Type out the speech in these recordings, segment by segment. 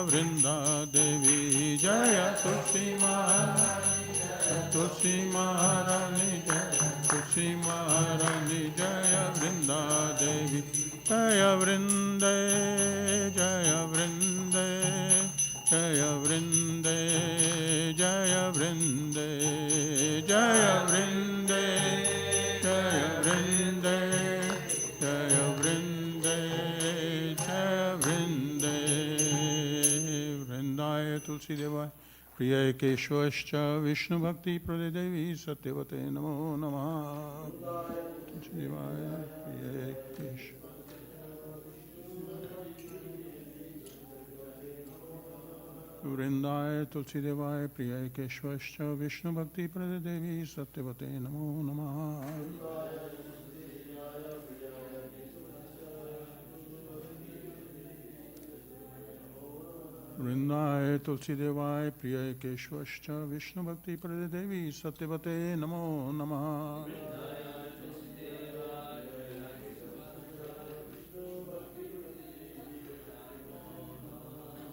Vrinda Devi Jaya Tulsi Maharani Jaya Tulsi Maharani Jaya Vrinda Devi Jaya Vrinde Jaya Vrinde Jaya Vrinde Jaya Vrinde Jaya Vrinde Jaya Vrinde Jaya Vrinde Jaya Vrinde Vrindaya Tulsi Devaya Priya Keshwascha Vishnu Bhakti Pradevi Satyavate Namo Namaha Tulsi Devaya Priya Keshwascha Vrindaya Tulsi Devaya Priya Keshwascha Vishnu Bhakti Pradevi Satyavate Namo Namaha Vrindaya Tulsi Devaya Priya Keshwascha Vishnu Bhakti Pradevi Satyavate Namo Namaha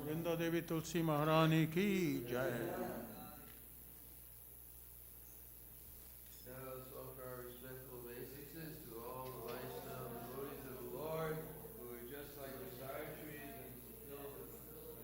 Vrinda Devi Tulsi Maharani Ki Jai. Now let's offer our respectful obeisances to all the Vaishnava devotees of the Lord who are just like the side trees and fulfill the soul.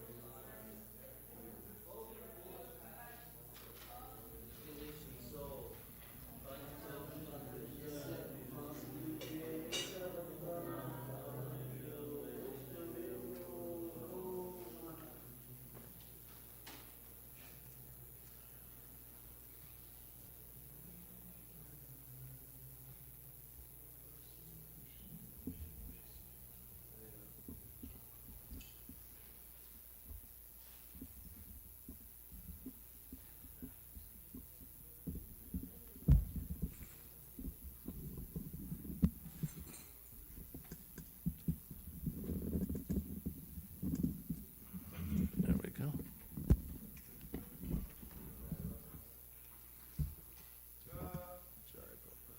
There we go. Sorry, Papa.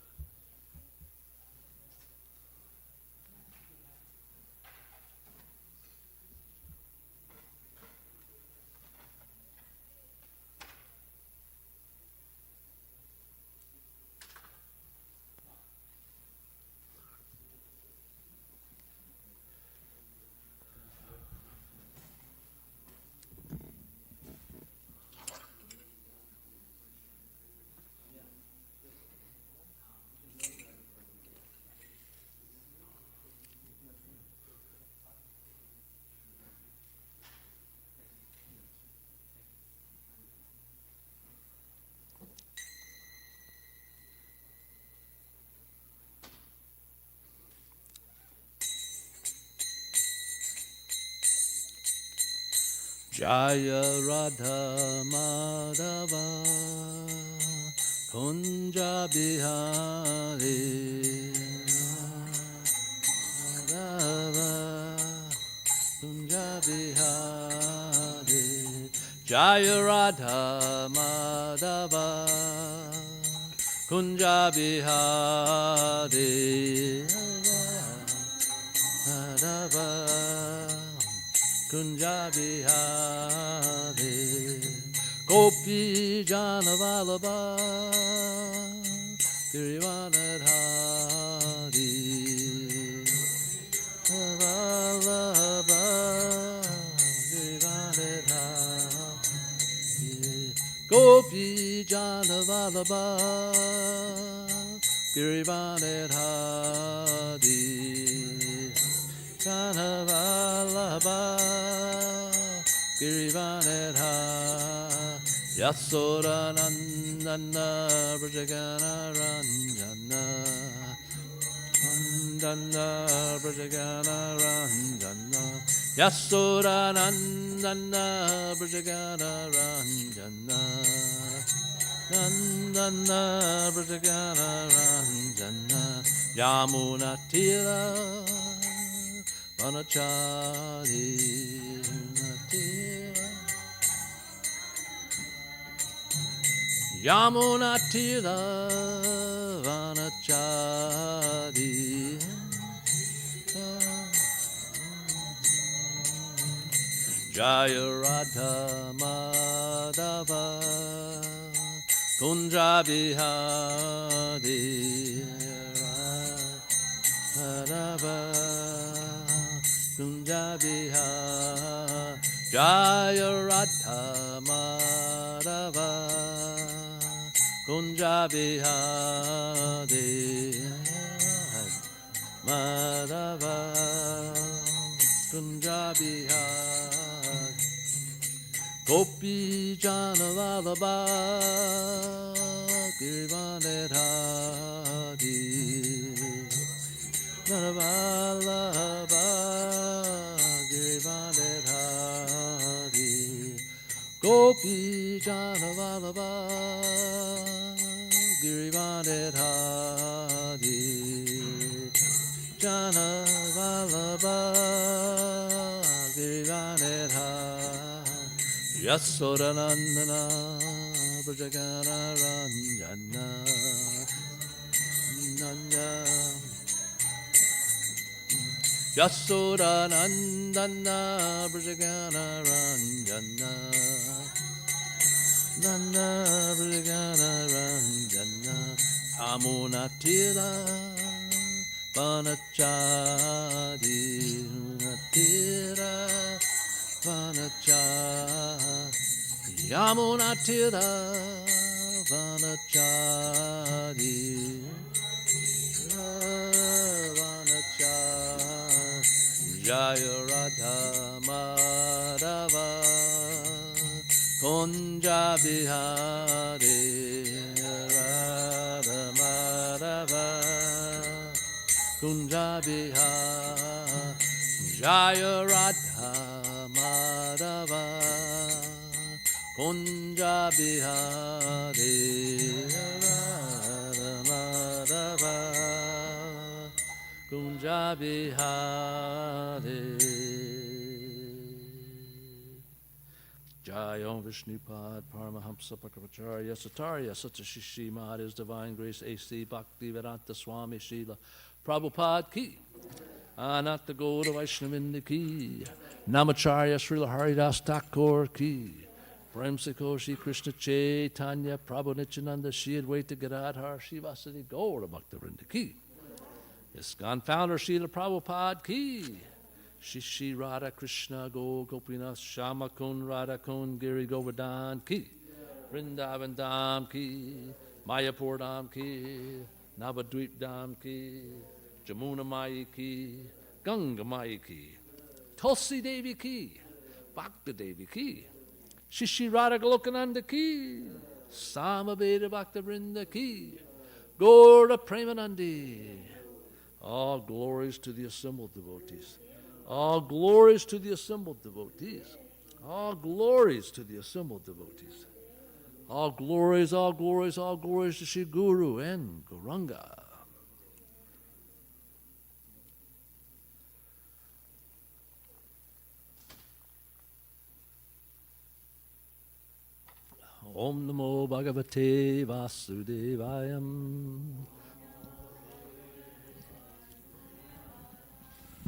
Jaya Radha Madhava Kunja Bihari Madhava Kunja Bihari Jaya Radha Madhava Kunja Bihari Madhava Kunja Bihari Gopi Jana Vallabha Girivanadhari Vallabha Girivanadhari Gopi Jana Vallabha Girivanadhari Jana Vallabha Girivanadha Yasoda Nandana Brajagana Ranjana Nandana Brajagana Ranjana Yasoda Nandana Brajagana Ranjana Nandana Brajagana Ranjana Yamuna Tira Vanachari Natira Yamuna Tira Vanachari Jaya Radha Madhava Kunja Bihari Radha Kunja Bihari Jaya Radha Madhava Kunja Bihari Madhava Kunja Bihari Gopi Jana Vallabha Girvanedhari Vallabha Girvanedhari Gopi Jana Vallabha Girvanedhari Jana Vallabha Girvanedhari Yasodanandana Brajagana Ranjana Nanya Yasodanandana Brajagana Ranjana Nana Brajagana Ranjana Amunatira Vanachari Natira Vanachari Yamunatira Vanachari Vanachari Jaya Radha Madhava Kunja Bihari Radha Madhava Kunja Bihari Jaya Radha Madhava Kunja Bihari Radha Madhava Kunja Bihari Jai Om Vishnupad Paramahamsa Pakavacharya Satarya Satashishi Mahad His Divine Grace A.C. Bhakti Vedanta Swami Srila Prabhupada Ki Ananta Gauda Vaishnavinda Ki Namacharya Srila Haridas Thakur Ki Prem Sikho Shri Krishna Chaitanya Prabhu Nityananda Shri Advaita Gadadhar Shivasati Gauda Bhakta Vrinda Ki ISKCON founder Srila Prabhupada Ki Shishi Radha Krishna Go Gopinath Shama Kun Radha Kun Giri Govardhan Ki Vrindavan Dham Ki Mayapur Dham Ki Navadvip Dham Ki Jamuna Mai Ki Ganga Mai Ki Tulsi Devi Ki Bhakta Devi Ki Shishi Radha Golokananda Ki Samaveda Bhakta Vrinda Ki Gaura Premanandi. All glories to the assembled devotees. All glories to the assembled devotees. All glories to the assembled devotees. All glories, all glories, all glories to Shri Guru and Gauranga. Om Namo Bhagavate Vasudevayam.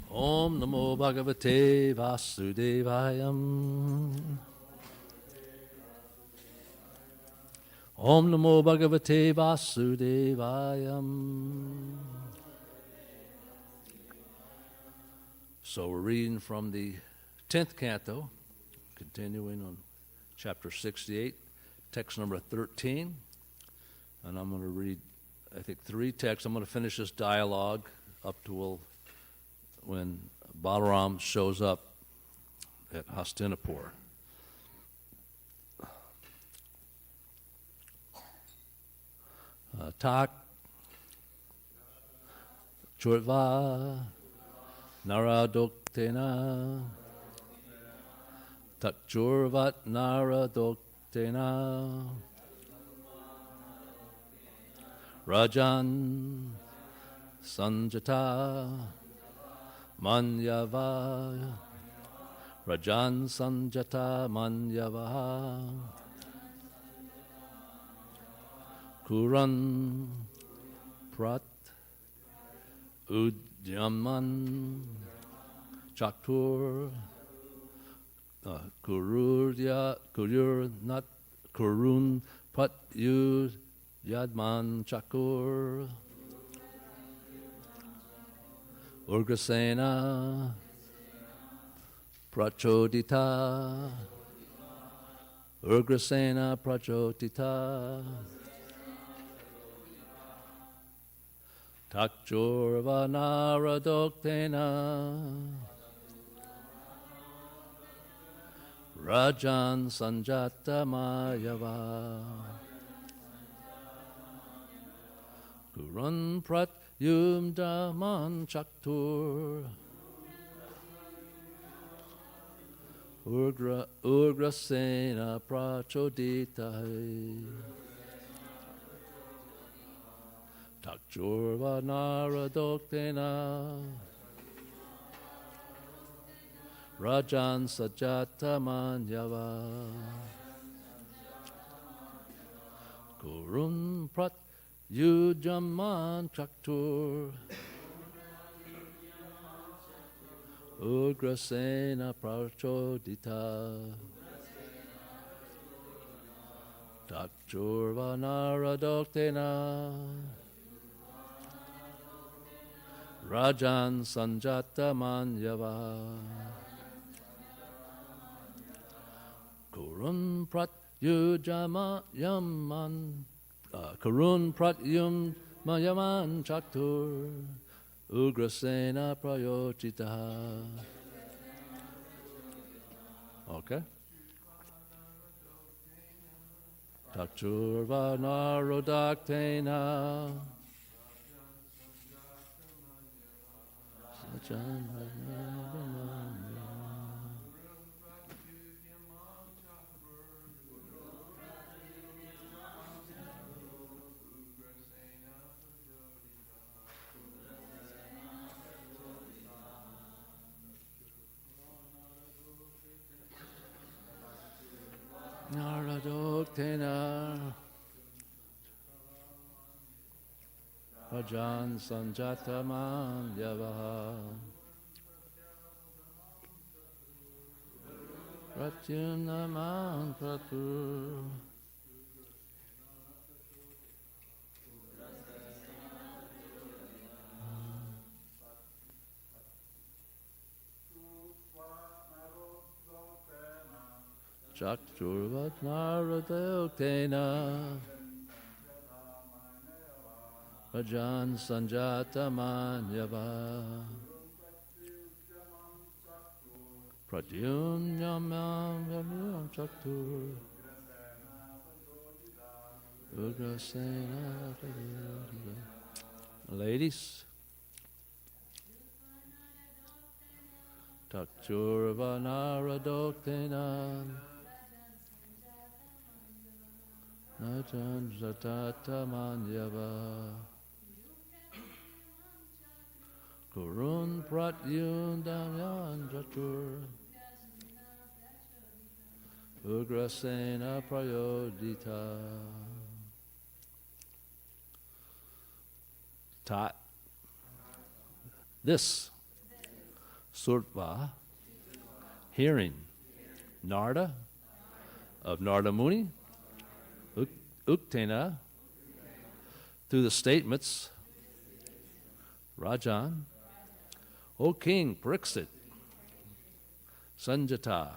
Om Namo Bhagavate Vasudevayam. Om Namo Bhagavate Vasudevayam. So we're reading from the 10th canto, continuing on chapter 68, text number 13. And I'm going to read, I think, 3 texts. I'm going to finish this dialogue up to when Balaram shows up at Hastinapur. Tak Churva Naradoktena Tak Churvat Naradoktena Rajan Sanjata Manyava Rajan Sanjata Manyava Kuran Prat Udyaman Chatur Kurun Pat Yu Yadman Chakur Urgrasena Prachodita Urgrasena Prachodita Takjurvanara Doktena Rajan Sanjata Mayava Kurun Prat Yum Daman Chaktur Urgrasena Prachodita Takjurvanara Doktena Rajan Sajata Manyava Kurun Prat Yujaman Chaktur Ugrasena Prachodita Takjurvanara Doktena Rajan Sanjata Manyava Kurun Prat Yujama Yaman Kurun Prat Yum Mayaman Chaktur Ugrasena Prayojita. Okay. Takjurvanarodaktena Naradoktena Rajan Sanjata Manyava Pratyunaman Pratur Chakturvatnaradokena Rajan Sanjata Manyava Pradyumnamam Chaktur Ugrasena. Ladies, Takjurvanaradoktena Najan Zatata Manyava Kurun Pratyun Damyan Jatur Ugrasena Prayodita. Tat. This Surtva, hearing Narda of Narda Muni, Uktena, through the statements, Rajan, O King Pariksit, Sanjata,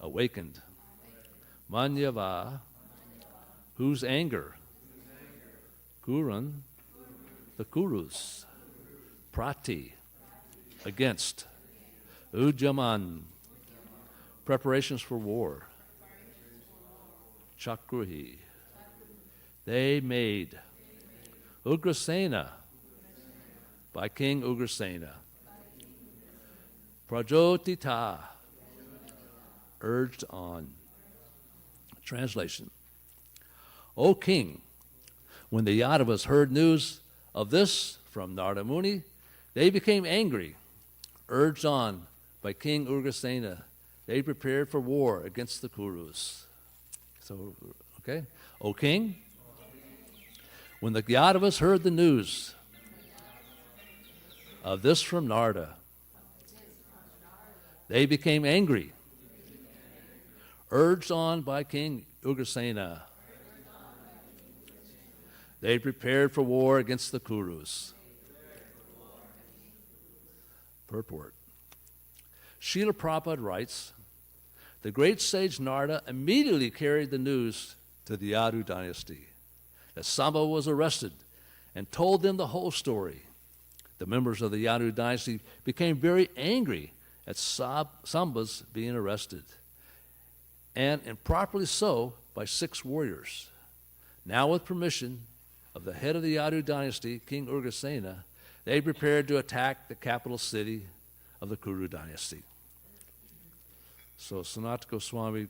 awakened, Manyava, whose anger, Kurun, the Kurus, Prati, against, Ujaman, preparations for war, Chakruhi, they made, Ugrasena, by King Ugrasena, Prajotita, urged on. Translation. O King, when the Yadavas heard news of this from Narada Muni, they became angry, urged on by King Ugrasena. They prepared for war against the Kurus. So, okay. O King, when the Yadavas heard the news of this from Narada, they became angry, urged on by King Ugrasena. They prepared for war against the Kurus. Purport. Srila Prabhupada writes, the great sage Narada immediately carried the news to the Yadu dynasty that Samba was arrested and told them the whole story. The members of the Yadu dynasty became very angry at Samba's being arrested, and improperly so by 6 warriors. Now, with permission of the head of the Yadu dynasty, King Ugrasena, they prepared to attack the capital city of the Kuru dynasty. So Sanatana Goswami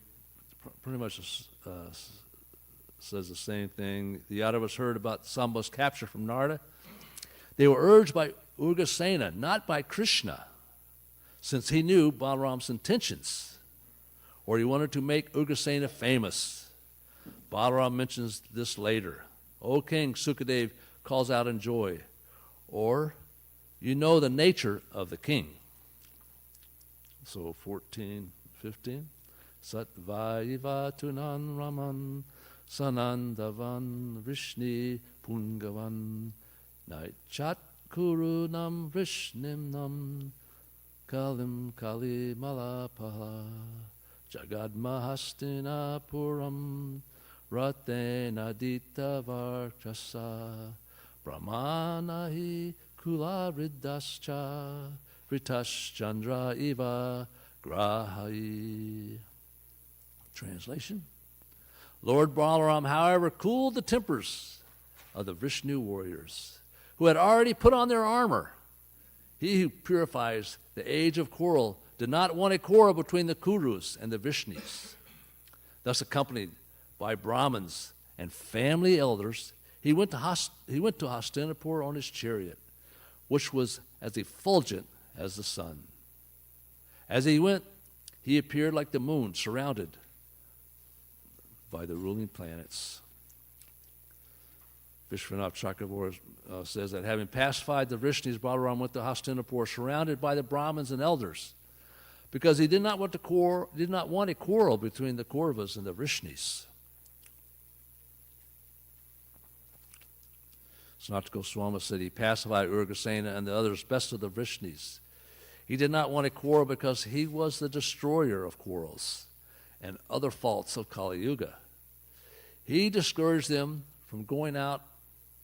pretty much says the same thing. The Yadavas heard about Samba's capture from Narada. They were urged by Ugrasena, not by Krishna, since he knew Balaram's intentions, or he wanted to make Ugrasena famous. Balaram mentions this later. O King, Sukadev calls out in joy, or you know the nature of the king. So 14, 15. Satvaiva tunan raman sanandavan vrishni pungavan naichat kurunam vrishnimnam kalim kali malapala jagadmahastinapuram ratenadita varchasa brahmanahi kularidascha vritash chandra iva grahai. Translation. Lord Balaram, however, cooled the tempers of the Vishnu warriors who had already put on their armor. He who purifies the age of quarrel did not want a quarrel between the Kurus and the Vishnus. Thus, accompanied by Brahmins and family elders, he went to Hastinapur on his chariot, which was as effulgent as the sun. As he went, he appeared like the moon, surrounded by the ruling planets. Vishwanath Chakravarti says that having pacified the Vishnus, Balaram went to Hastinapur, surrounded by the Brahmins and elders, because he did not want a quarrel between the Kauravas and the Vishnus. Sanatana Goswami said he pacified Ugrasena and the others best of the Vishnus. He did not want a quarrel because he was the destroyer of quarrels and other faults of Kali Yuga. He discouraged them from going out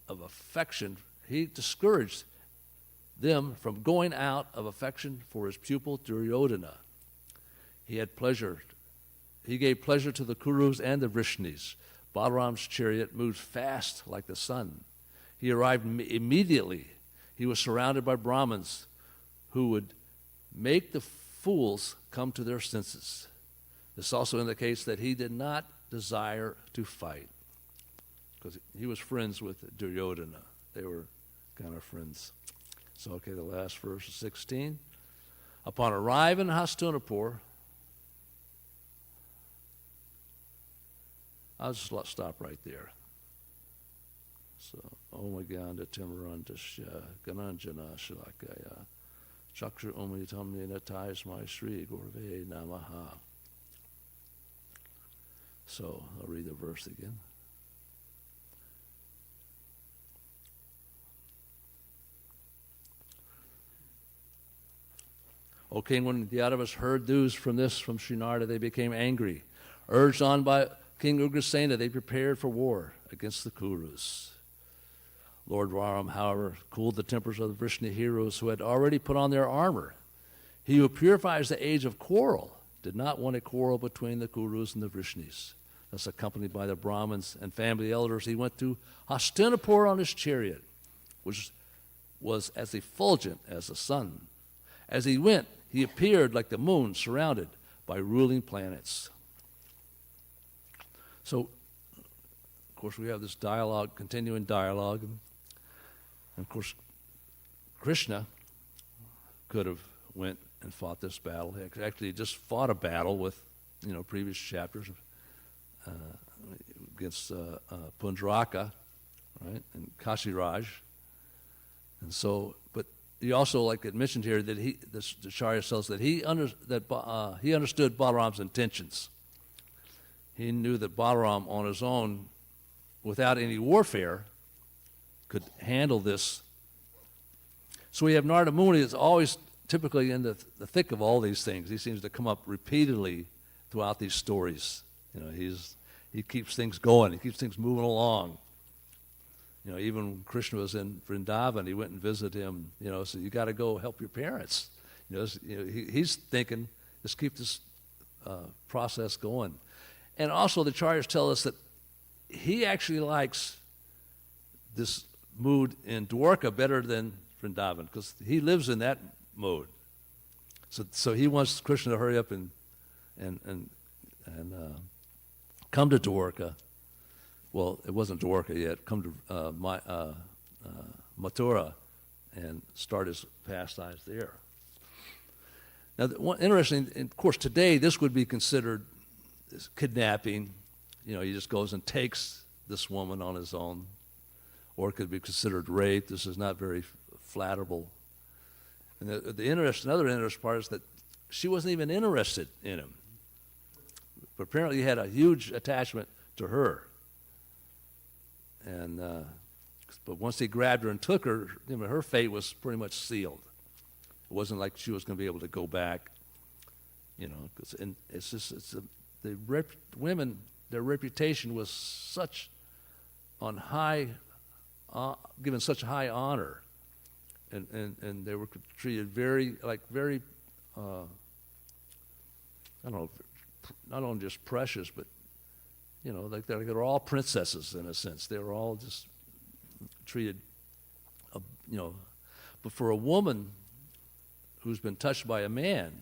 of affection. He discouraged them from going out of affection for his pupil Duryodhana. He gave pleasure to the Kurus and the Vishnus. Balaram's chariot moved fast like the sun. He arrived immediately. He was surrounded by Brahmins who would make the fools come to their senses. This also indicates that he did not desire to fight, because he was friends with Duryodhana. They were kind of friends. So, okay, the last verse is 16. Upon arriving in Hastinapur, I'll just stop right there. So, Om Ganda Timarandasya Gananjana Shalakaya Chakra Omitamni Natasmai Sri Gurve Namaha. So I'll read the verse again. O King, when the Yadavas heard news from Sri Narada, they became angry. Urged on by King Ugrasena, they prepared for war against the Kurus. Lord Balaram, however, cooled the tempers of the Vishnu heroes who had already put on their armor. He who purifies the age of quarrel did not want a quarrel between the Kurus and the Vishnus. Thus, accompanied by the Brahmins and family elders, he went to Hastinapur on his chariot, which was as effulgent as the sun. As he went, he appeared like the moon, surrounded by ruling planets. So, of course, we have this dialogue, continuing dialogue. And of course, Krishna could have went and fought this battle. He actually just fought a battle with, previous chapters against Pundraka, right, and Kashiraj. And so, but he also, like it mentioned here, that the Acharya tells that he understood Balaram's intentions. he knew that Balaram on his own, without any warfare, could handle this. So we have Narada Muni is always typically in the thick of all these things. He seems to come up repeatedly throughout these stories. He keeps things going. He keeps things moving along. Even when Krishna was in Vrindavan, he went and visited him. So you got to go help your parents. He's thinking, let's keep this process going. And also the Acharyas tell us that he actually likes this mood in Dwarka better than Vrindavan, because he lives in that mode. So he wants Krishna to hurry up and come to Dwarka. Well, it wasn't Dwarka yet. Come to Mathura and start his pastimes there. Now, interesting, of course, today this would be considered kidnapping. He just goes and takes this woman on his own, or it could be considered rape. This is not very flatterable. And another interesting part is that she wasn't even interested in him, but apparently he had a huge attachment to her. And but once he grabbed her and took her, her fate was pretty much sealed. It wasn't like she was going to be able to go back, because women, their reputation was such on high, given such high honor, and they were treated very, I don't know, not only just precious, but like they were all princesses in a sense. They were all just treated, But for a woman who's been touched by a man,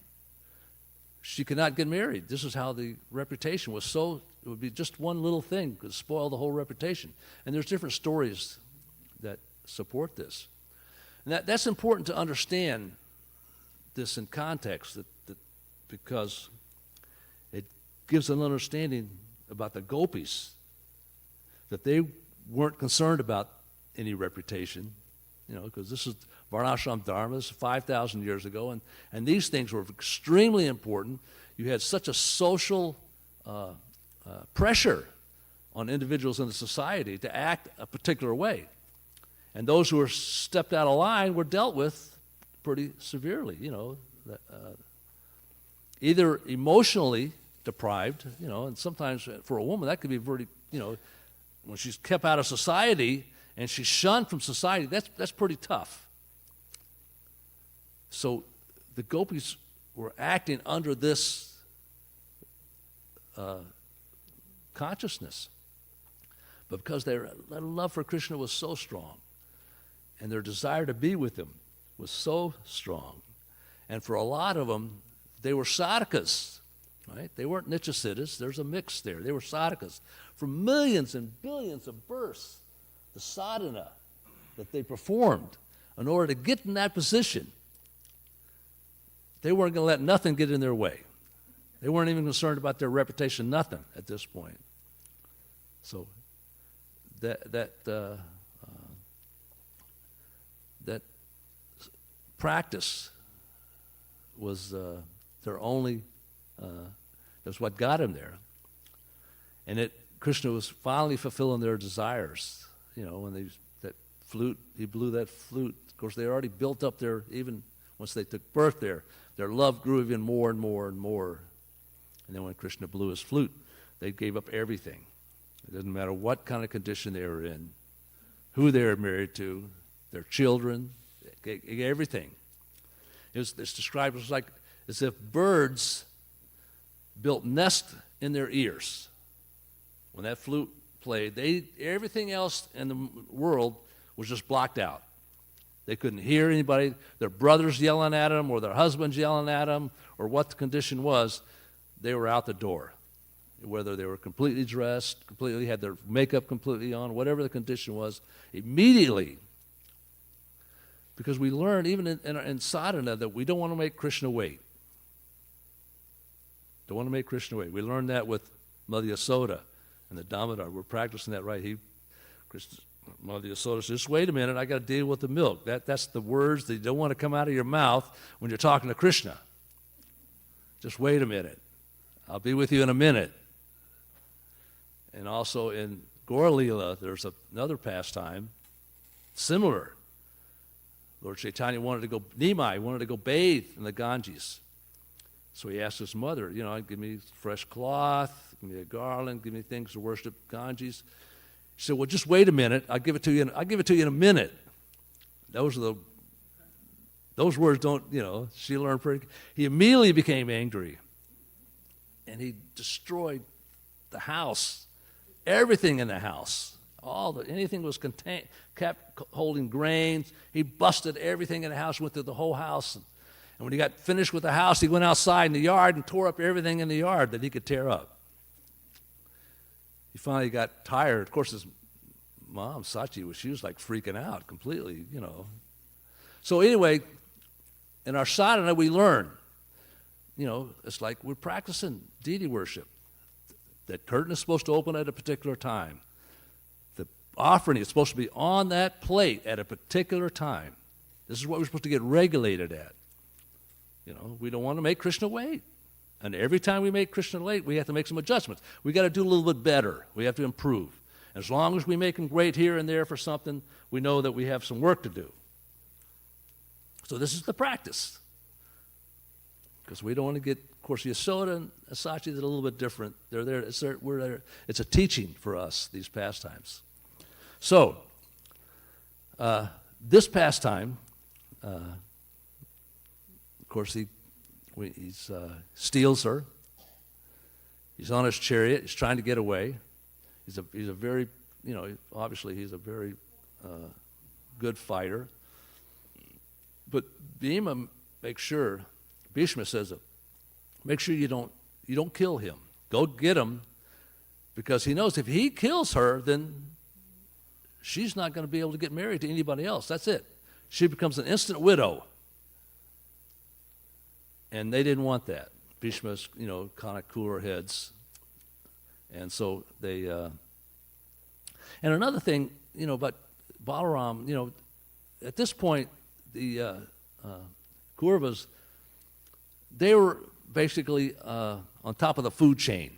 she could not get married. This is how the reputation was. So it would be just one little thing could spoil the whole reputation. And there's different stories that support this. And that's important to understand this in context, that because it gives an understanding about the gopis, that they weren't concerned about any reputation, because this is Varnashram Dharma, this is 5,000 years ago, and these things were extremely important. You had such a social pressure on individuals in the society to act a particular way. And those who were stepped out of line were dealt with pretty severely, either emotionally deprived, and sometimes for a woman that could be very, when she's kept out of society and she's shunned from society, that's pretty tough. So the gopis were acting under this consciousness, but because their love for Krishna was so strong, and their desire to be with him was so strong, and for a lot of them, they were sadhakas, right? They weren't nityasiddhas. There's a mix there. They were sadhakas. For millions and billions of births, the sadhana that they performed in order to get in that position, they weren't going to let nothing get in their way. They weren't even concerned about their reputation, nothing at this point. So that practice was their only, that's what got him there. And Krishna was finally fulfilling their desires. When that flute, he blew that flute. Of course, they already built up even once they took birth their love grew even more and more and more. And then when Krishna blew his flute, they gave up everything. It doesn't matter what kind of condition they were in, who they were married to, their children, everything. It's described as if birds built nests in their ears. When that flute played, everything else in the world was just blocked out. They couldn't hear anybody, their brothers yelling at them or their husbands yelling at them or what the condition was. They were out the door. Whether they were completely dressed, completely had their makeup completely on, whatever the condition was, immediately. Because we learn even in sadhana that we don't want to make Krishna wait. Don't want to make Krishna wait. We learned that with Mother Yasoda and the Damodar. We're practicing that right. Mother Yasoda says, just wait a minute, I got to deal with the milk. That's the words that you don't want to come out of your mouth when you're talking to Krishna. Just wait a minute. I'll be with you in a minute. And also in Gorlila, there's another pastime similar. Lord Chaitanya Nimai wanted to go bathe in the Ganges. So he asked his mother, give me fresh cloth, give me a garland, give me things to worship Ganges. She said, well, just wait a minute. I'll give it to you in a minute. Those words don't, she learned pretty. He immediately became angry. And he destroyed the house, everything in the house. Anything was contained, kept holding grains. He busted everything in the house, went through the whole house. And when he got finished with the house, he went outside in the yard and tore up everything in the yard that he could tear up. He finally got tired. Of course, his mom, Sachi, she was like freaking out completely, So anyway, in our sadhana, we learn, it's like we're practicing deity worship. That curtain is supposed to open at a particular time. The offering is supposed to be on that plate at a particular time. This is what we're supposed to get regulated at. We don't want to make Krishna wait. And every time we make Krishna late, we have to make some adjustments. We got to do a little bit better. We have to improve. As long as we make him great here and there for something, we know that we have some work to do. So this is the practice. Because we don't want to get, of course, Yasoda and Asachi is a little bit different. They're there. We're there. It's a teaching for us, these pastimes. So, this pastime, of course, he steals her. He's on his chariot. He's trying to get away. He's a very, obviously he's a very good fighter. But Bhima makes sure. Bhishma says, make sure you don't kill him. Go get him, because he knows if he kills her, then she's not going to be able to get married to anybody else. That's it. She becomes an instant widow. And they didn't want that. Bhishma's, kind of cooler heads. And so they, and another thing, about Balaram, at this point, the Kauravas, they were basically on top of the food chain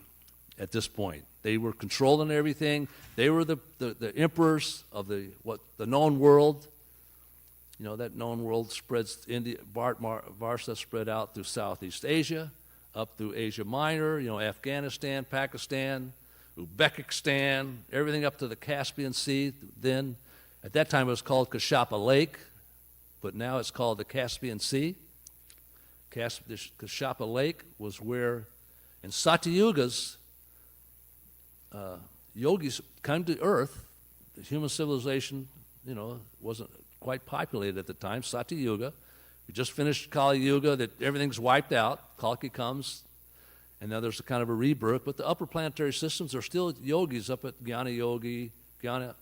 at this point. They were controlling everything. They were the emperors of the known world. That known world spreads, Varsa spread out through Southeast Asia, up through Asia Minor, Afghanistan, Pakistan, Uzbekistan, everything up to the Caspian Sea. Then, at that time it was called Kashapa Lake, but now it's called the Caspian Sea. The Kashapa Lake was where, in Satyugas, yogis came to earth. The human civilization, wasn't quite populated at the time. Satyuga. We just finished Kali Yuga, that everything's wiped out. Kalki comes, and now there's a kind of a rebirth. But the upper planetary systems are still yogis up at Jnana Yogi, Jnana,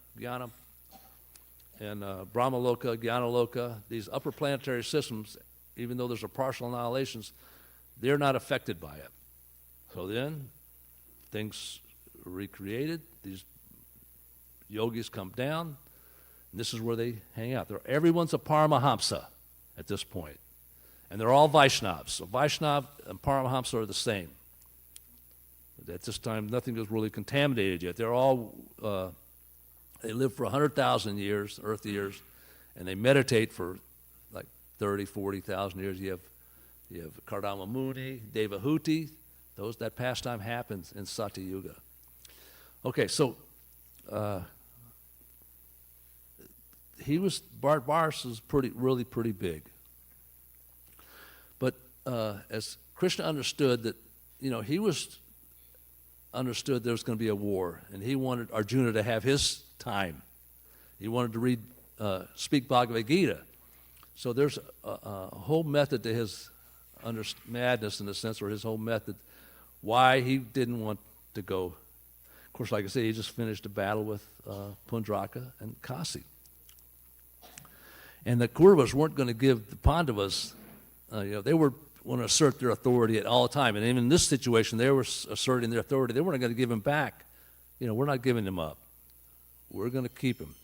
and Brahmaloka, Jnanaloka. These upper planetary systems, even though there's a partial annihilations, they're not affected by it. So then, things are recreated. These yogis come down, and this is where they hang out. Everyone's a Paramahamsa at this point. And they're all Vaishnavas. So Vaishnav and Paramahamsa are the same. At this time, nothing was really contaminated yet. They're all, they live for 100,000 years, Earth years, and they meditate for like 30, 40,000 years. You have Kardama Muni, Devahuti. That pastime happens in Satyuga. Okay, so Bart is really pretty big. But as Krishna understood that, understood there was going to be a war, and he wanted Arjuna to have his time. He wanted to speak Bhagavad Gita. So there's a whole method to his madness, in the sense, or his whole method, why he didn't want to go. Of course, like I said, he just finished a battle with Pundraka and Kasi. And the Kauravas weren't going to give the Pandavas, they were want to assert their authority at all time. And even in this situation, they were asserting their authority. They weren't going to give him back. We're not giving him up. We're going to keep him.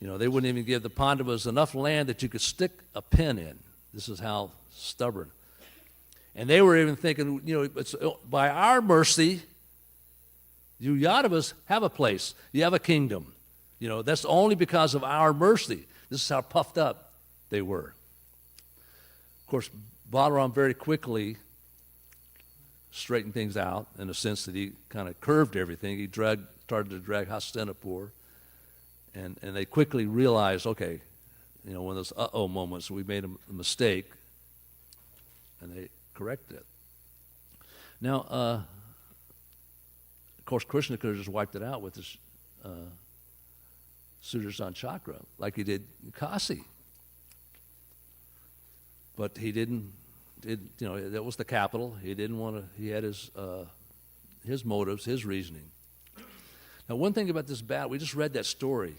They wouldn't even give the Pandavas enough land that you could stick a pin in. This is how stubborn. And they were even thinking, it's by our mercy, You Yadavas have a place. You have a kingdom. That's only because of our mercy. This is how puffed up they were. Of course, Balaram very quickly straightened things out in the sense that he kind of curved everything. He started to drag Hastinapur, and they quickly realized, okay, one of those uh-oh moments, we made a mistake, and they corrected it. Now, of course, Krishna could have just wiped it out with his Sudarshan chakra, like he did in Kasi. But he didn't. That was the capital. He didn't want to. He had his motives, his reasoning. Now, one thing about this battle, we just read that story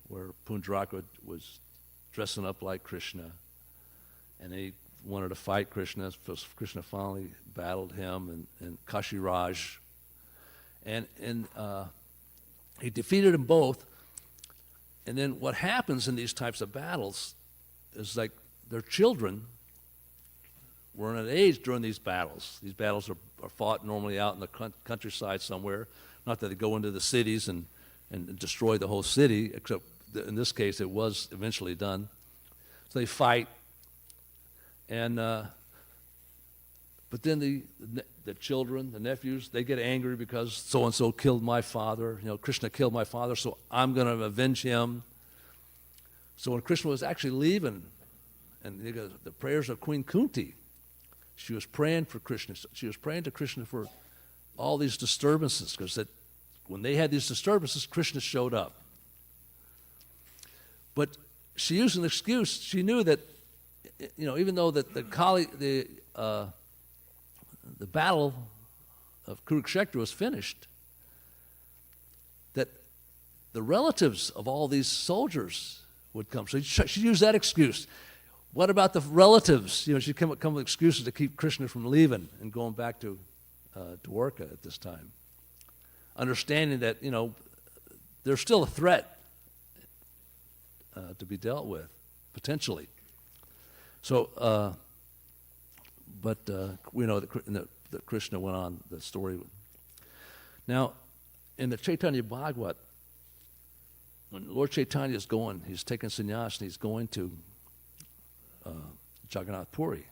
where Pundraka was dressing up like Krishna, and he wanted to fight Krishna. Krishna finally battled him and Kashiraj, and he defeated them both. And then what happens in these types of battles is like their children were in an age during these battles. These battles are fought normally out in the countryside somewhere. Not that they go into the cities and destroy the whole city, except in this case it was eventually done. So they fight, and but then the children, the nephews, they get angry because so-and-so killed my father. Krishna killed my father, so I'm going to avenge him. So when Krishna was actually leaving, and the prayers of Queen Kunti, she was praying for Krishna. She was praying to Krishna for all these disturbances, because when they had these disturbances, Krishna showed up. But she used an excuse. She knew that, even though that the battle of Kurukshetra was finished, that the relatives of all these soldiers would come. So she used that excuse. What about the relatives? She come with excuses to keep Krishna from leaving and going back to Dwarka at this time, understanding that there's still a threat to be dealt with potentially. So, but we know that Krishna went on the story. Now, in the Chaitanya Bhagavat, when Lord Chaitanya is going, he's taking sannyas and he's going to Jagannath Puri.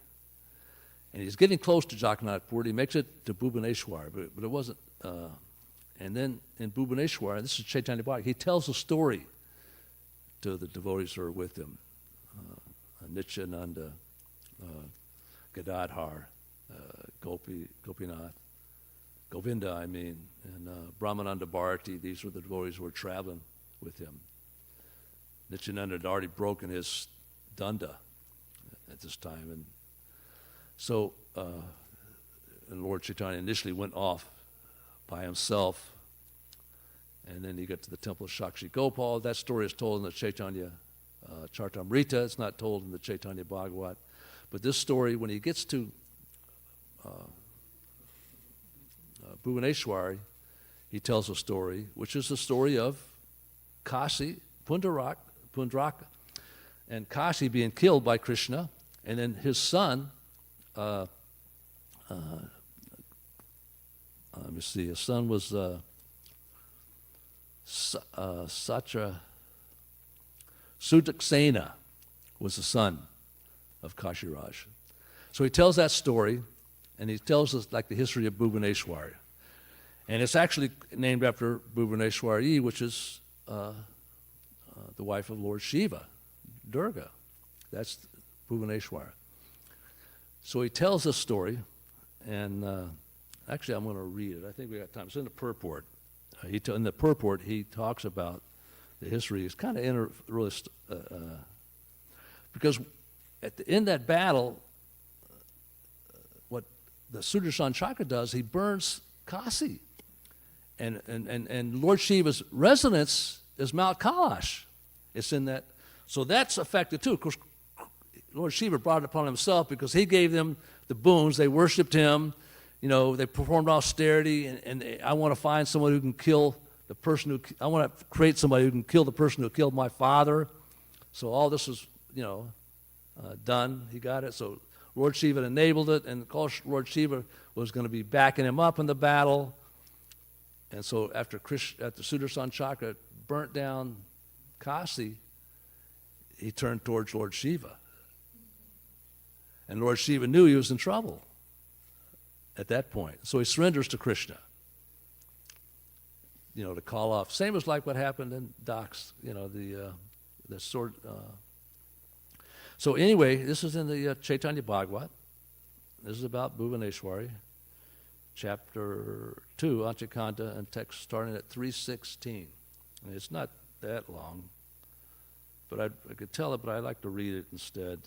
And he's getting close to Jagannath Puri. He makes it to Bhubaneswar, but it wasn't. And then in Bhubaneswar, this is Chaitanya Bhagavat, he tells a story to the devotees who are with him. Nityananda, Gadadhar, Gopinath, Govinda, and Brahmananda Bharati. These were the devotees who were traveling with him. Nityananda had already broken his danda at this time, and so and Lord Chaitanya initially went off by himself, and then he got to the temple of Shakshi Gopal. That story is told in the Chaitanya Charitamrita. It's not told in the Chaitanya Bhagavat. But this story, when he gets to Bhubaneswari, he tells a story, which is the story of Kasi, Pundraka, and Kasi being killed by Krishna, and then his son, let me see, his son was Sudaksena was the son of Kashiraj. So he tells that story, and he tells us like the history of Bhubaneswari. And it's actually named after Bhubaneswari, which is the wife of Lord Shiva, Durga. That's Bhubaneswar. So he tells this story, and actually I'm going to read it. I think we got time. It's in the purport. In the purport, he talks about the history. It's kind of because in that battle, what the Sudarshan Chakra does, he burns Kasi. And Lord Shiva's residence is Mount Kailash. It's in that. So that's affected too. Of course, Lord Shiva brought it upon himself because he gave them the boons. They worshipped him. They performed austerity. And I want to find someone who can kill the person I want to create somebody who can kill the person who killed my father. So all this was, done. He got it. So Lord Shiva enabled it. And of course, Lord Shiva was going to be backing him up in the battle. And so after Sudarshan Chakra burnt down Kasi, he turned towards Lord Shiva. And Lord Shiva knew he was in trouble at that point. So he surrenders to Krishna, to call off. Same as like what happened in Dax, the sword. So anyway, this is in the Chaitanya Bhagavat. This is about Bhuvaneshwari, chapter 2, Anchakanda, and text starting at 3:16. And it's not that long, but I could tell it, but I like to read it instead.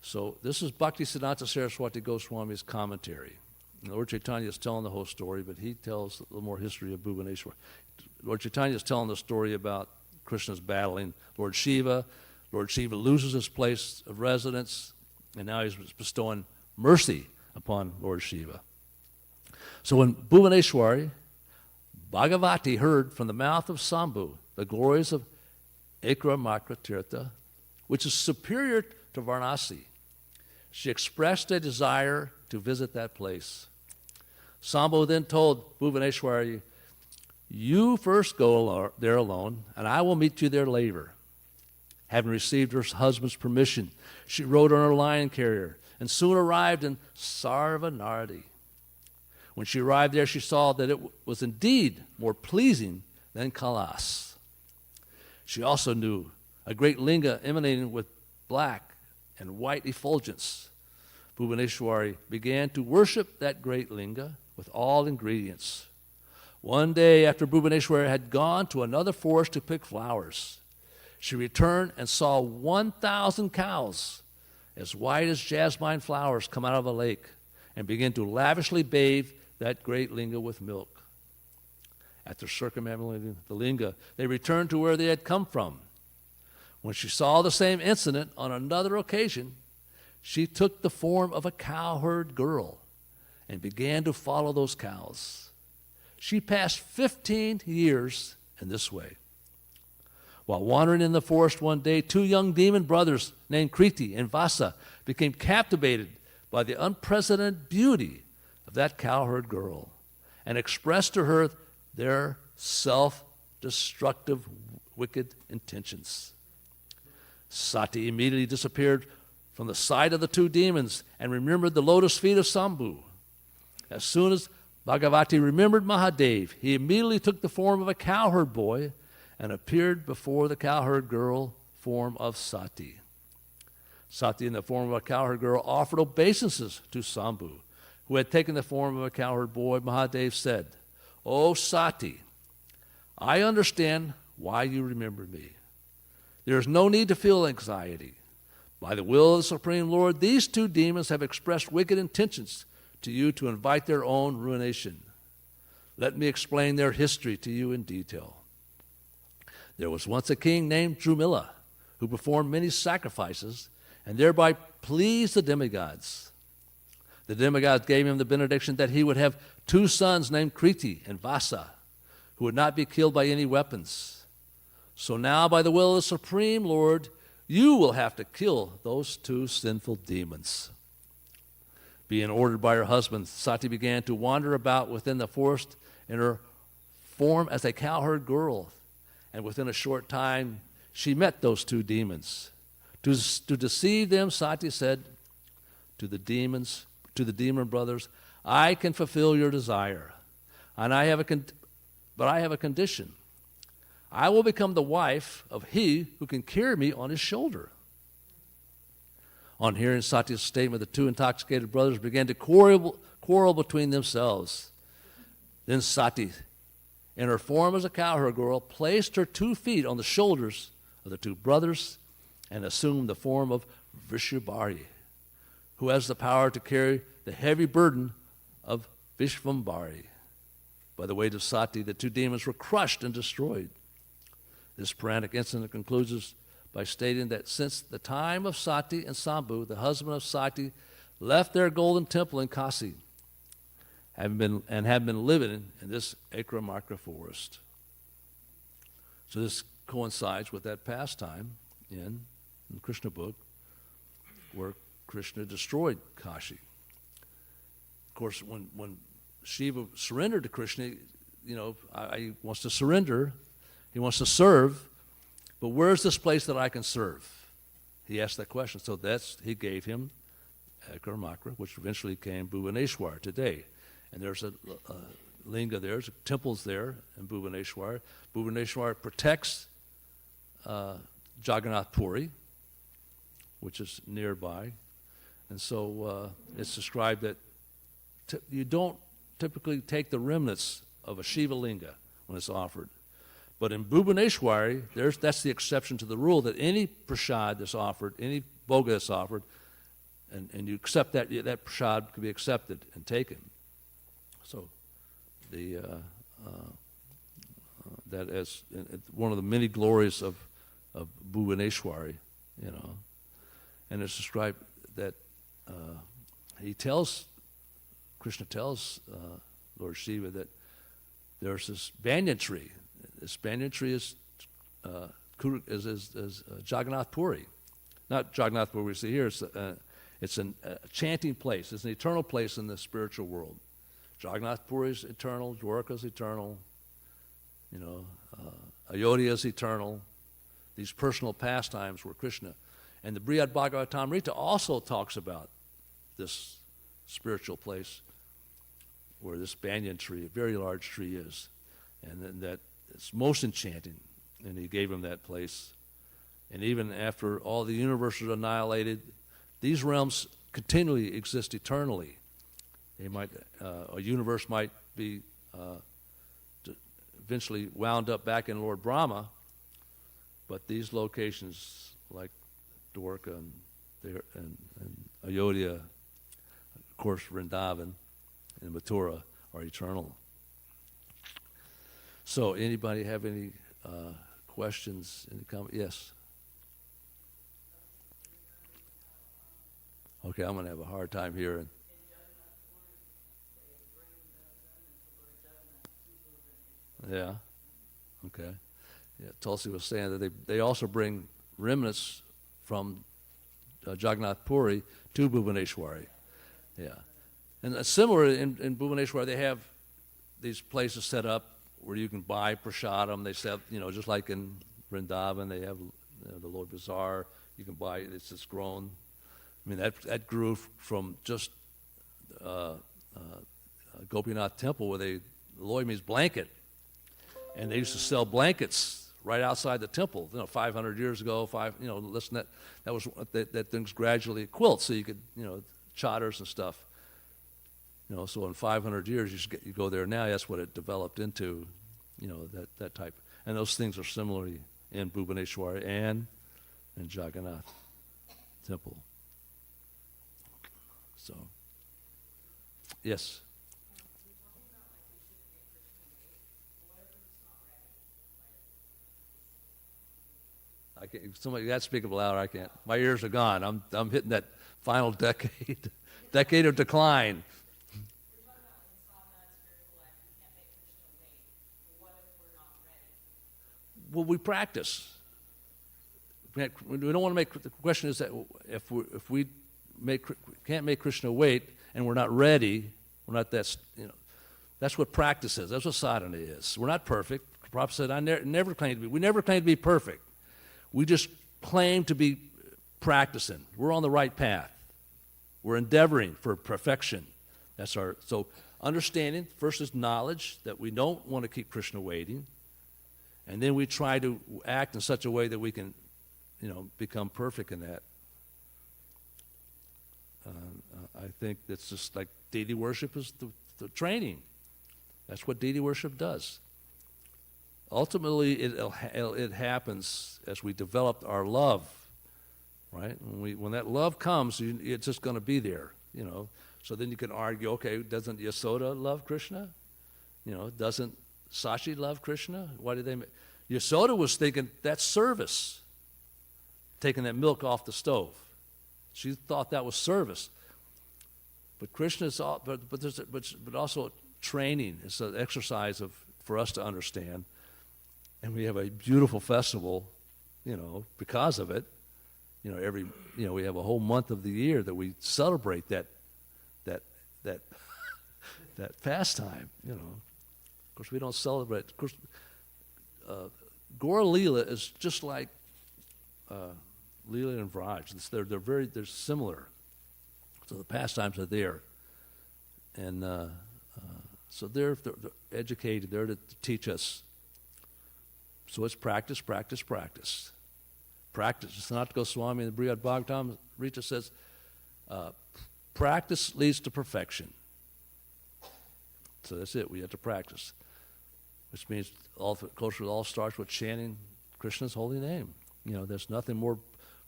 So this is Bhaktisiddhanta Saraswati Goswami's commentary. And Lord Chaitanya is telling the whole story, but he tells a little more history of Bhuvaneshwar. Lord Chaitanya is telling the story about Krishna's battling Lord Shiva. Lord Shiva loses his place of residence, and now he's bestowing mercy upon Lord Shiva. So when Bhuvaneshwari, Bhagavati heard from the mouth of Sambhu the glories of Ekaramakra Tirtha, which is superior to Varanasi, she expressed a desire to visit that place. Sambhu then told Bhuvaneshwari, "You first go there alone, and I will meet you there later." Having received her husband's permission, she rode on her lion carrier and soon arrived in Sarvanardi. When she arrived there, she saw that it was indeed more pleasing than Kailas. She also knew a great linga emanating with black and white effulgence. Bhuvaneshwari began to worship that great linga with all ingredients. One day, after Bhuvaneshwari had gone to another forest to pick flowers, she returned and saw 1,000 cows as white as jasmine flowers come out of a lake and begin to lavishly bathe that great linga with milk. After circumambulating the linga, they returned to where they had come from. When she saw the same incident on another occasion, she took the form of a cowherd girl and began to follow those cows. She passed 15 years in this way. While wandering in the forest one day, two young demon brothers named Kriti and Vasa became captivated by the unprecedented beauty of that cowherd girl and expressed to her their self-destructive, wicked intentions. Sati immediately disappeared from the sight of the two demons and remembered the lotus feet of Sambhu. As soon as Bhagavati remembered Mahadev, he immediately took the form of a cowherd boy and appeared before the cowherd girl form of Sati. Sati, in the form of a cowherd girl, offered obeisances to Sambhu, who had taken the form of a cowherd boy. Mahadev said, "O Sati, I understand why you remember me. There is no need to feel anxiety. By the will of the Supreme Lord, these two demons have expressed wicked intentions to you to invite their own ruination. Let me explain their history to you in detail. There was once a king named Drumila who performed many sacrifices and thereby pleased the demigods. The demigods gave him the benediction that he would have two sons named Kriti and Vasa, who would not be killed by any weapons. So now, by the will of the Supreme Lord, you will have to kill those two sinful demons." Being ordered by her husband, Sati began to wander about within the forest in her form as a cowherd girl, and within a short time she met those two demons. To deceive them, Sati said to the demon brothers, "I can fulfill your desire, and I have a condition. I will become the wife of he who can carry me on his shoulder." On hearing Sati's statement, the two intoxicated brothers began to quarrel between themselves. Then Sati, in her form as a cowherd girl, placed her 2 feet on the shoulders of the two brothers and assumed the form of Vrishabhari, who has the power to carry the heavy burden of Vishvambari. By the weight of Sati, the two demons were crushed and destroyed. This Puranic incident concludes by stating that since the time of Sati and Sambhu, the husband of Sati left their golden temple in Kasi have been living in this Ekaramakra forest. So this coincides with that pastime in the Krishna book where Krishna destroyed Kashi. Of course, when Shiva surrendered to Krishna, he wants to surrender, he wants to serve, but where's this place that I can serve? He asked that question. So he gave him Ekar Makra, which eventually became Bhuvaneshwar today. And there's a linga there, there's temples there in Bhuvaneshwar. Bhuvaneshwar protects Jagannath Puri, which is nearby. And so it's described that you don't typically take the remnants of a Shiva linga when it's offered. But in Bhuvaneshwari, that's the exception to the rule that any prasad that's offered, any bhoga that's offered, and you accept that prasad can be accepted and taken. So that is one of the many glories of Bhuvaneshwari, and it's described that Krishna tells Lord Shiva that there's this banyan tree. This banyan tree is Jagannath Puri. Not Jagannath Puri we see here. It's a chanting place. It's an eternal place in the spiritual world. Jagannath Puri is eternal. Dwarka is eternal. Ayodhya is eternal. These personal pastimes were Krishna. And the Brihad Bhagavatamrita also talks about this spiritual place where this banyan tree, a very large tree, is. And then that it's most enchanting. And he gave him that place. And even after all the universes are annihilated, these realms continually exist eternally. A universe might be eventually wound up back in Lord Brahma, but these locations like Dwarka and Ayodhya, of course Vrindavan and Mathura, are eternal. So anybody have any questions? Any comments? Yes? Okay, I'm going to have a hard time hearing. Yeah. Okay. Yeah, Tulsi was saying that they also bring remnants from Jagannath Puri to Bhuvaneshwari. Yeah. And similar in Bhuvaneshwari, they have these places set up where you can buy prasadam. They set, just like in Vrindavan, they have the Lord Bazaar. You can buy it. It's just grown. I mean, that grew from just Gopinath Temple where the Loi means blanket. And they used to sell blankets right outside the temple, 500 years ago, listen, that was, that things gradually quilt, so you could, chatters and stuff. So in 500 years, you go there now, that's what it developed into, that type. And those things are similarly in Bhuvaneshwar and in Jagannath Temple. So, yes. I can't, somebody got to speak up louder. I can't. My ears are gone. I'm hitting that final decade of decline. Well, we practice. We don't want to make, the question is that if we can't make Krishna wait and we're not ready, we're not that's what practice is. That's what sadhana is. We're not perfect. The Prabhupada said, never claim to be. We never claim to be perfect. We just claim to be practicing. We're on the right path. We're endeavoring for perfection. So understanding, first is knowledge that we don't want to keep Krishna waiting. And then we try to act in such a way that we can, become perfect in that. I think that's just like deity worship is the training. That's what deity worship does. Ultimately, it happens as we develop our love, right? When that love comes, it's just going to be there, So then you can argue, okay, doesn't Yasoda love Krishna? Doesn't Sashi love Krishna? Why did they? Yasoda was thinking that's service, taking that milk off the stove. She thought that was service. But Krishna's, but also training. It's an exercise for us to understand. And we have a beautiful festival, because of it. We have a whole month of the year that we celebrate that that pastime, you know. Of course, we don't celebrate. Of course, Gaura Leela is just like Leela and Vraj. They're similar. So the pastimes are there, and so they're educated. They're to teach us. So it's practice, practice, practice. Practice. Sanat Goswami in the Brihad Bhagavatam Rita says, practice leads to perfection. So that's it. We have to practice, which means kosher all starts with chanting Krishna's holy name. You know, there's nothing more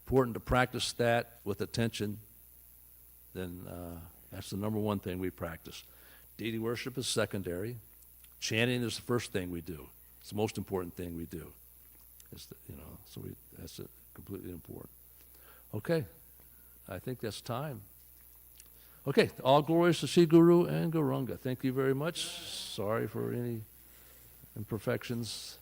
important to practice that with attention than that's the number one thing we practice. Deity worship is secondary. Chanting is the first thing we do. It's the most important thing we do. That's completely important. Okay, I think that's time. Okay, all glories to Sri Guru and Gauranga. Thank you very much. Sorry for any imperfections.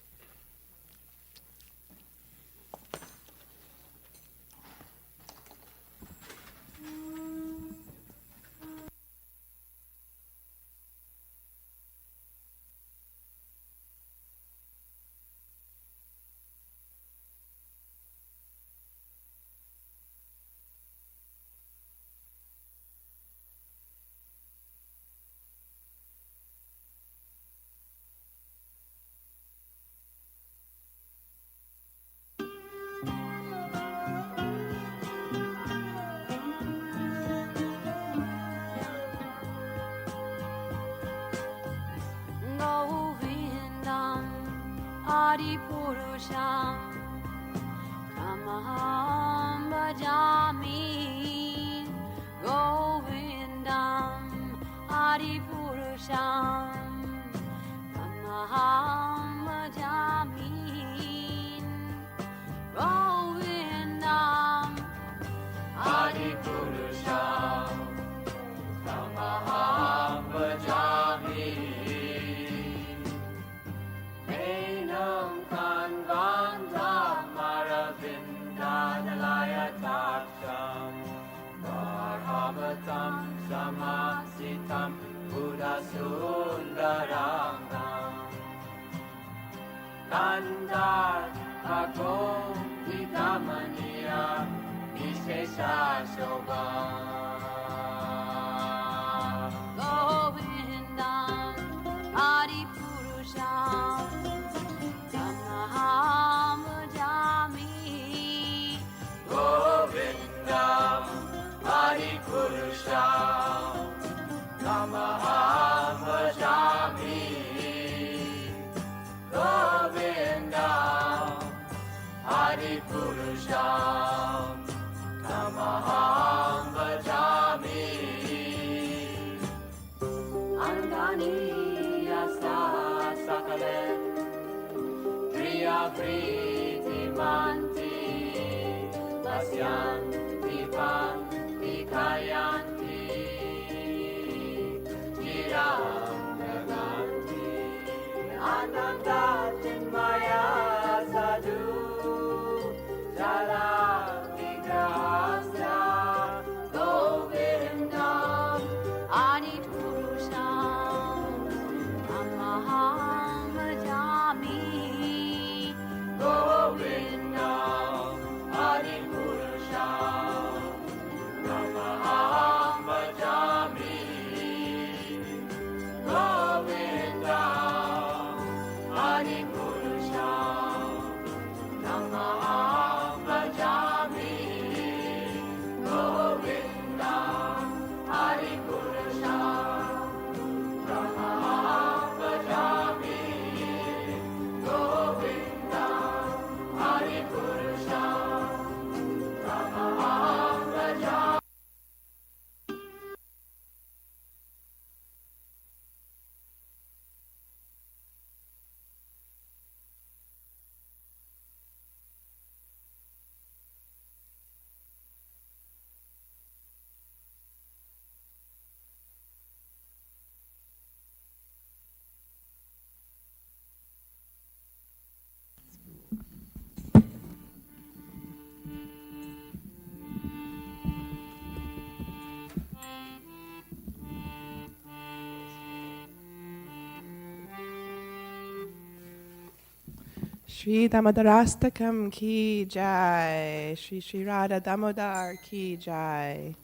Purusham Tamaham Bhajami Govindam Adi Purusham Tamaham Bhajami Govindam Adi Purusham Tamaham Bhajami Samasitam Buddha Sundarangam Kandar Agom Vikamaniya Vishesha Shobham Govindam Adi Purusham Tamaham Bhajami Govindam Adi Purusham Tamaham Bhajami Govindam Adi Purusham Tamaham Bhajami Angani Yasa Sakale Priya Priti Manti Vasyan Divan Vikayanti Jiram Naganti Ananda Chinmaya Sadhu Jala Vigrahasya Govindam Adi Purusham Tamaham Bhajami Govindam Adi Purusham Tamaham Shri Damodarastakam ki jai. Shri Shri Radha Damodar ki jai.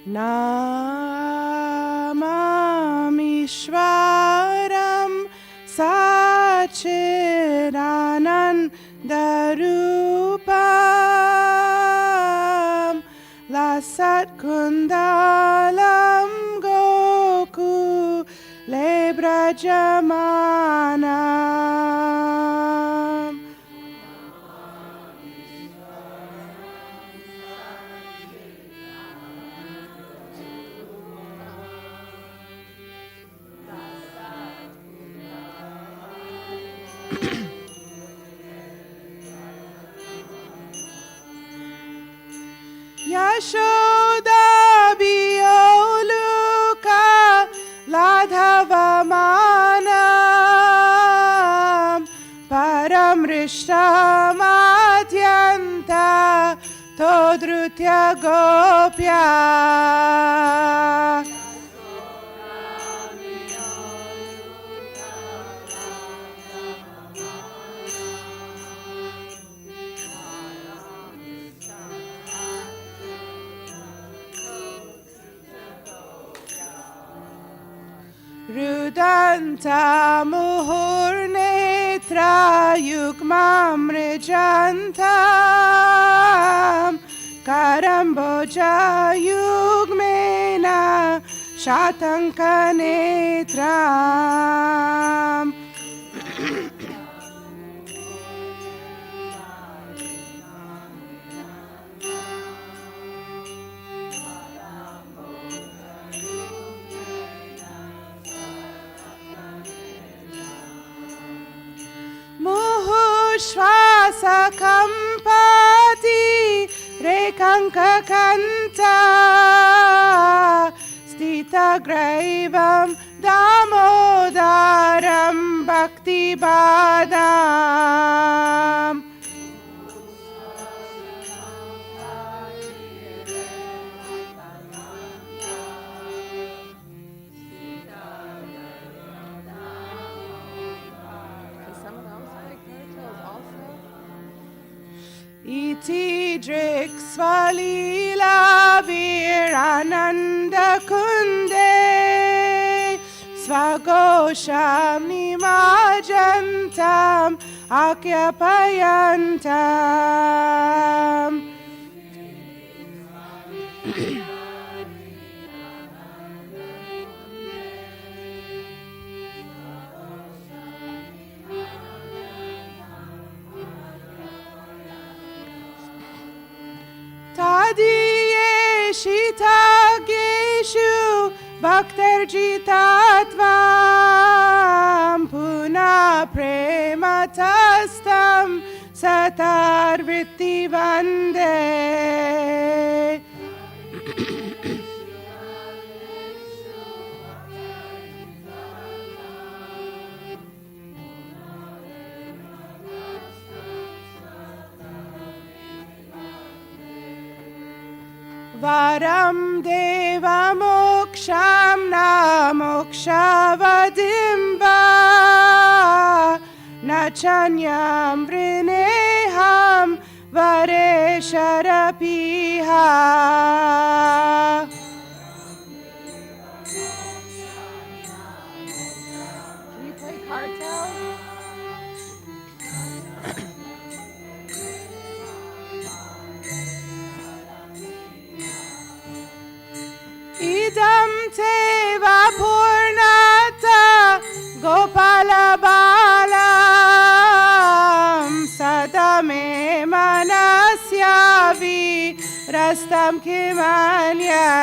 Namamishwaram Sachidanandarupam Lasat Kundalam Goku Lebrajamanam. Yashoda Bioluka Ladhavamanam Param Rishtamatyanta Todrutya Gopya. Rudanta muhurnetra yukmam rejantam Karamboja yugmena shatankanetram. Shvasakampati rekankakanta stitagraivam damodaram bhaktibadam. Iti Driksvalila Virananda Kunde Svagosham Nimajantam Akyapayantam. Tadiye Shitageshu Bhaktarjitatvam Puna Prematastam Satarvritti Vande. Varam deva moksham na mokshavadimba nachanyam vrineham varesharapiha. Can you play cartel? Idam te vapurnata gopala balam sadame manasyavi rastam kimanyay.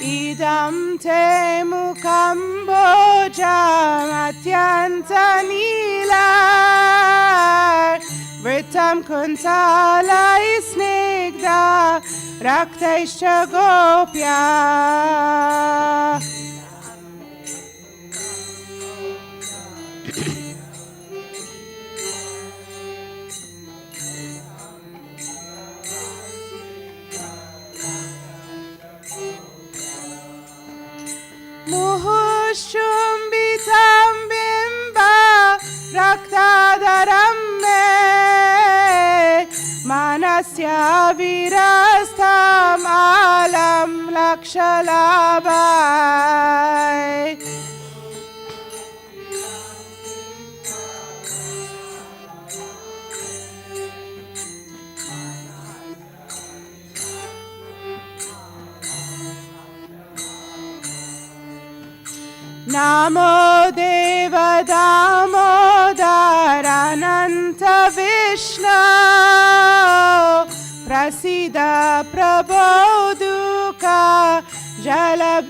Idam te mukambojam atyanta nilar vritam kuntala isnigda रक्तैश्च Gopya मुहुश्चुम्बितं बिम्बा रक्ताधरं मे मनस्य विरस्तमालं लक्षलाभाय नमो देव दामोदरानन्त विष्णु प्रसीद प्रभो दुःखा जलब्धिमग्नम्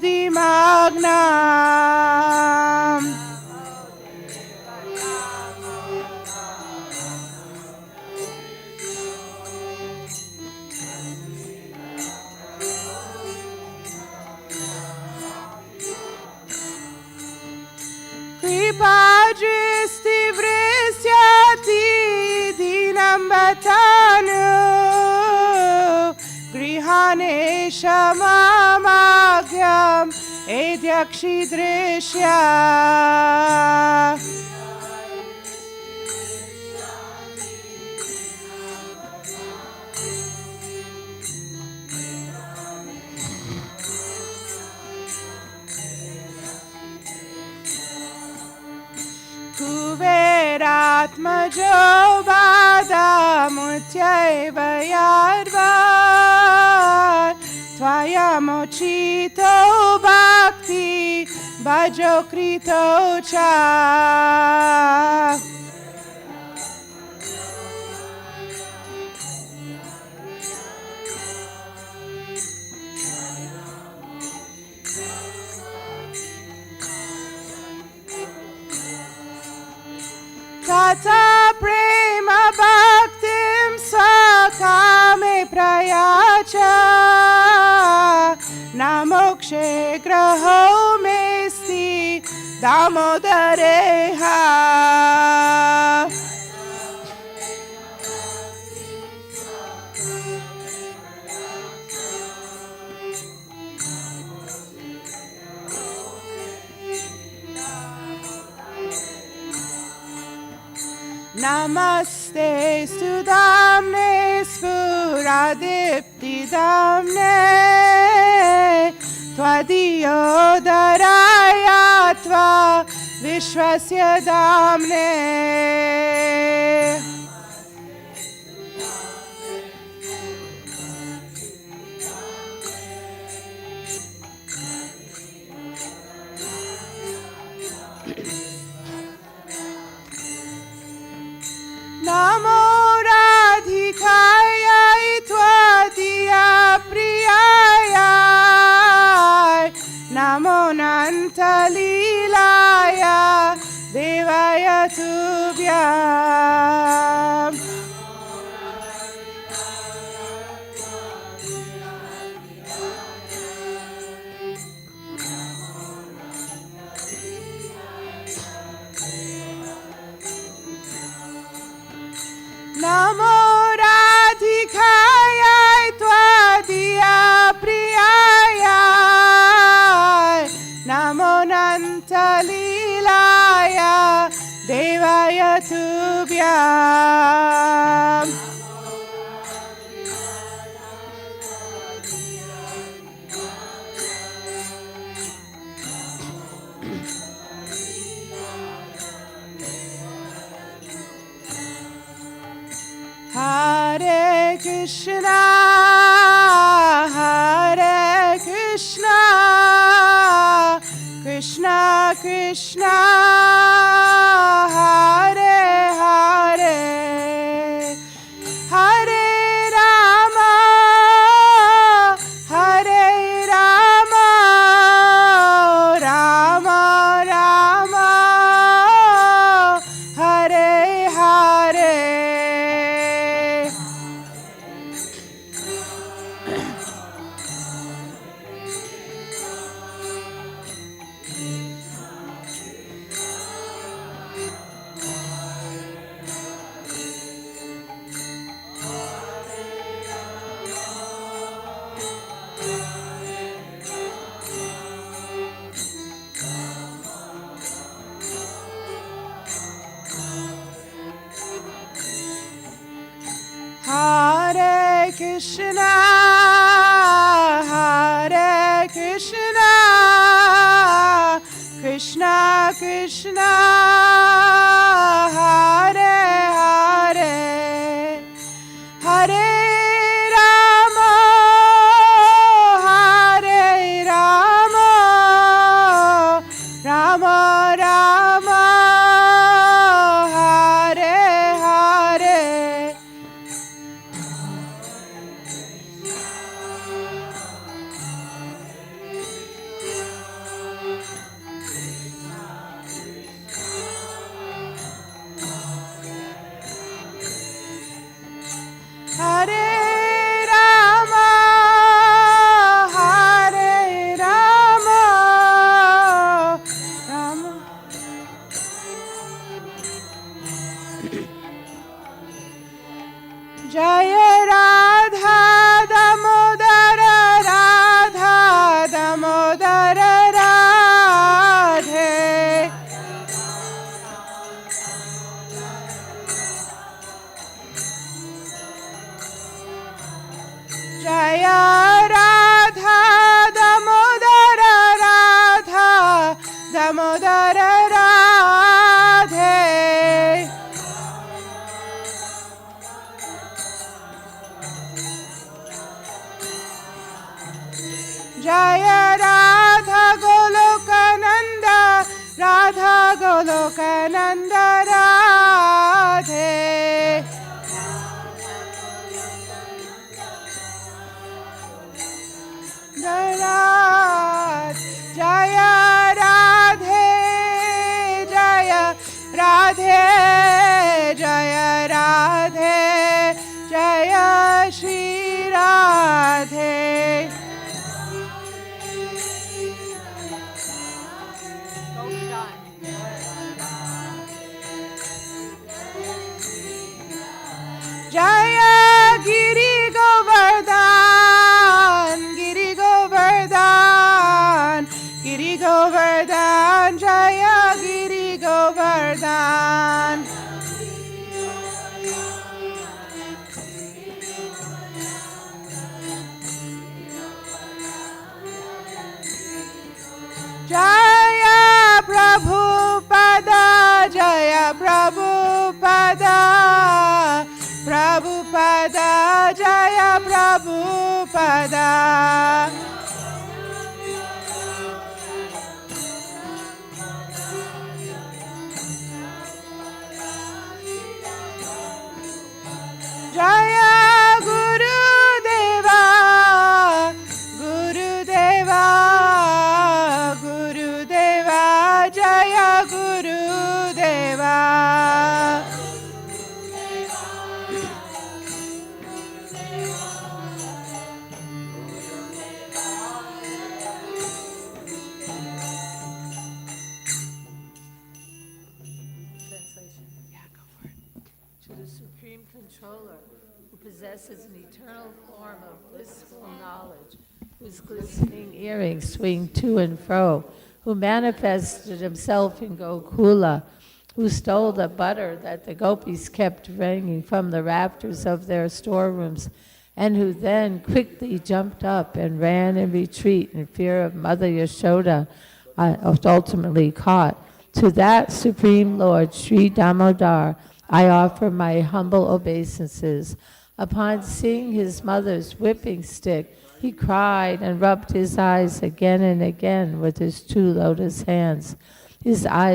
कृपादृष्टि वृष्यति दीनं बतानु गृहाणेश मामाज्ञम् एद्यक्षिदृश्या कुबेरात्मजो बादामुत्यैव यार्वान् त्वयमुचितो भक्ति भजो कृतो च तथा प्रेम भक्तिं स्वकामे प्रयाच न मोक्षे ग्रहो मेस्ति दामोदरेह नमस्ते सुदाम्ने स्फुरदीप्तिदाम्ने त्वदीयोदराय त्वा विश्वस्य दाम्ने नमो राधिकायै त्वदीया प्रियायै नमो नन्तलीलाय देवाय तुभ्यम् नमो राधिकायै त्वदीया प्रियायै नमो नन्तलीलाय देवाय तुभ्यम् Hare Krishna, Hare Krishna, Krishna Krishna, Hare Hare, Hare Rama, Hare Rama, Rama Rama, Hare Hare. Krishna, Hare Krishna, Krishna Krishna, Hare Hare, Hare Rama, Hare Rama, Rama Rama, Hare Hare. Hare Rama, Hare Rama, Rama. Jaya Radha Damodara, Radha Damodara Radhe. Jaya Radha Damodara, Radha Damodara Radhe. Jaya Radha Goloka Nanda, Radha Goloka Nanda Radhe. Jaya Radhe, Jaya Radhe, Jaya Radhe, Jaya Shri Radhe. Jaya Giri Govardhan, Giri Govardhan, Giri Govardhan, Jaya Giri Govardhan. Jaya Prabhupada, Jaya Prabhupada, Prabhupada, Jaya Prabhupada. Jaya Guru Deva, Guru Deva, Guru Deva, Jaya Guru Deva. Translation. To the Supreme Controller, who possesses an eternal form of blissful knowledge, whose glistening earrings swing to and fro, who manifested himself in Gokula, who stole the butter that the gopis kept hanging from the rafters of their storerooms, and who then quickly jumped up and ran in retreat in fear of Mother Yashoda, ultimately caught. To that Supreme Lord, Sri Damodar, I offer my humble obeisances. Upon seeing his mother's whipping stick, he cried and rubbed his eyes again and again with his two lotus hands. His eyes